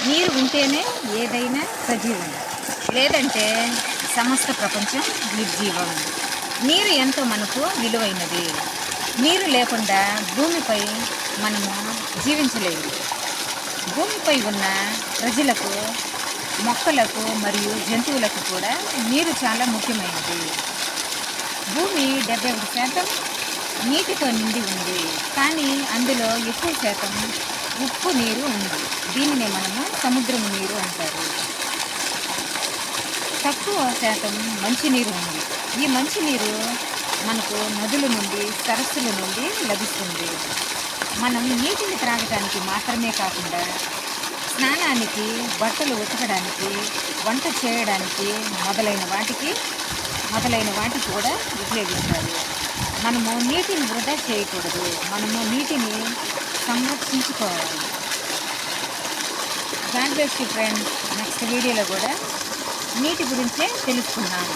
నీరు ఉంటేనే ఏదైనా సజీవం, లేదంటే సమస్త ప్రపంచం నిర్జీవం. నీరు ఎంతో మనకు విలువైనది. నీరు లేకుండా భూమిపై మనము జీవించలేము. భూమిపై ఉన్న ప్రజలకు, మొక్కలకు మరియు జంతువులకు కూడా నీరు చాలా ముఖ్యమైనది. భూమి 71% నీటితో నిండి ఉంది, కానీ అందులో ఎక్కువ శాతం ఉప్పు నీరు ఉంది. దీనినే మనము సముద్రపు నీరు అంటారు. తక్కువ శాతం మంచినీరు ఉంది. ఈ మంచినీరు మనకు నదుల నుండి, సరస్సుల నుండి లభిస్తుంది. మనం నీటిని త్రాగటానికి మాత్రమే కాకుండా స్నానానికి, బట్టలు ఉతకడానికి, వంట చేయడానికి మొదలైన వాటికి కూడా ఉపయోగిస్తారు. మనము నీటిని వృధా చేయకూడదు. మనము నీటిని సంరక్షించుకోవాలి. God bless you friends. Next వీడియోలో కూడా నీటి గురించే తెలుసుకుందాం.